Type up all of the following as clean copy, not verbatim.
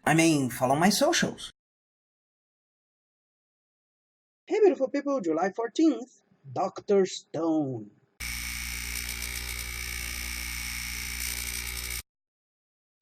I mean, follow my socials. Hey beautiful people, July 14th, Dr. Stone.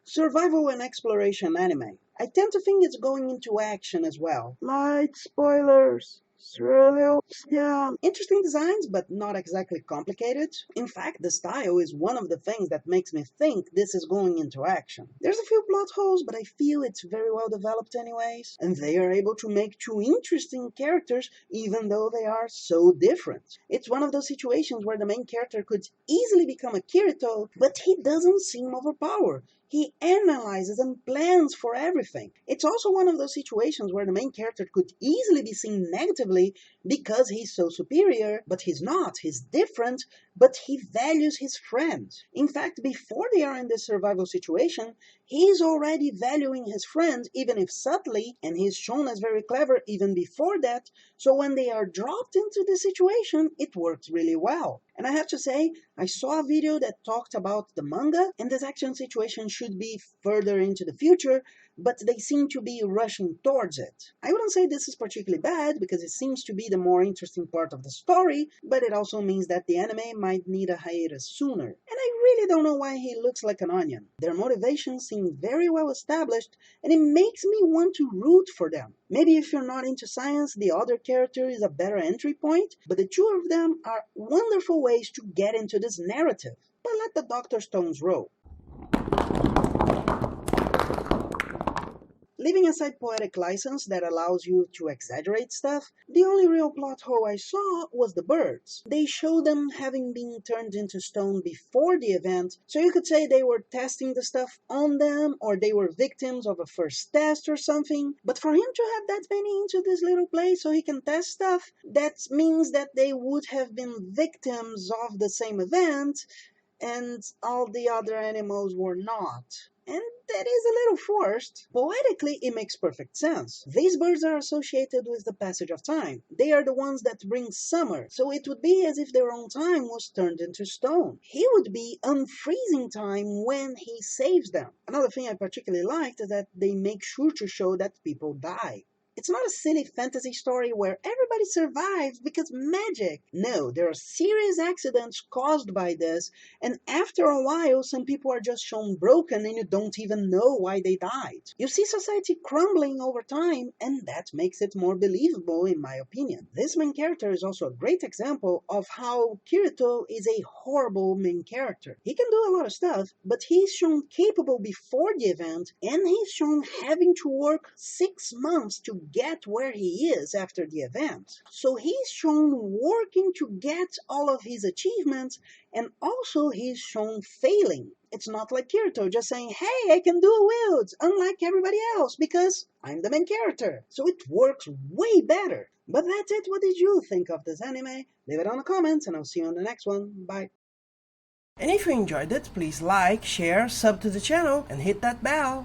Survival and exploration anime. I tend to think it's going into action as well. Light spoilers. Thrills. Yeah, interesting designs, but not exactly complicated. In fact, the style is one of the things that makes me think this is going into action. There's a few plot holes, but I feel it's very well developed anyways, and they are able to make two interesting characters even though they are so different. It's one of those situations where the main character could easily become a Kirito, but he doesn't seem overpowered. He analyzes and plans for everything. It's also one of those situations where the main character could easily be seen negatively because he's so superior, but he's not. He's different, but he values his friends. In fact, before they are in this survival situation, he's already valuing his friends, even if subtly, and he's shown as very clever even before that. So when they are dropped into this situation, it works really well. And I have to say, I saw a video that talked about the manga, and this action situation should be further into the future, but they seem to be rushing towards it. I wouldn't say this is particularly bad, because it seems to be the more interesting part of the story, but it also means that the anime might need a hiatus sooner. And I really don't know why he looks like an onion. Their motivations seem very well established, and it makes me want to root for them. Maybe if you're not into science, the other character is a better entry point, but the two of them are wonderful ways to get into this narrative. But let the Dr. Stones roll. Leaving aside poetic license that allows you to exaggerate stuff, the only real plot hole I saw was the birds. They show them having been turned into stone before the event, so you could say they were testing the stuff on them, or they were victims of a first test or something. But for him to have that many into this little place so he can test stuff, that means that they would have been victims of the same event, and all the other animals were not. And that is a little forced. Poetically, it makes perfect sense. These birds are associated with the passage of time. They are the ones that bring summer, so it would be as if their own time was turned into stone. He would be unfreezing time when he saves them. Another thing I particularly liked is that they make sure to show that people die. It's not a silly fantasy story where everybody survives because magic. No, there are serious accidents caused by this, and after a while, some people are just shown broken and you don't even know why they died. You see society crumbling over time, and that makes it more believable, in my opinion. This main character is also a great example of how Kirito is a horrible main character. He can do a lot of stuff, but he's shown capable before the event, and he's shown having to work 6 months to get where he is after the event. So he's shown working to get all of his achievements, and also he's shown failing. It's not like Kirito just saying, hey, I can do wields, unlike everybody else, because I'm the main character. So it works way better. But that's it. What did you think of this anime? Leave it on the comments, and I'll see you on the next one. Bye. And if you enjoyed it, please like, share, sub to the channel, and hit that bell.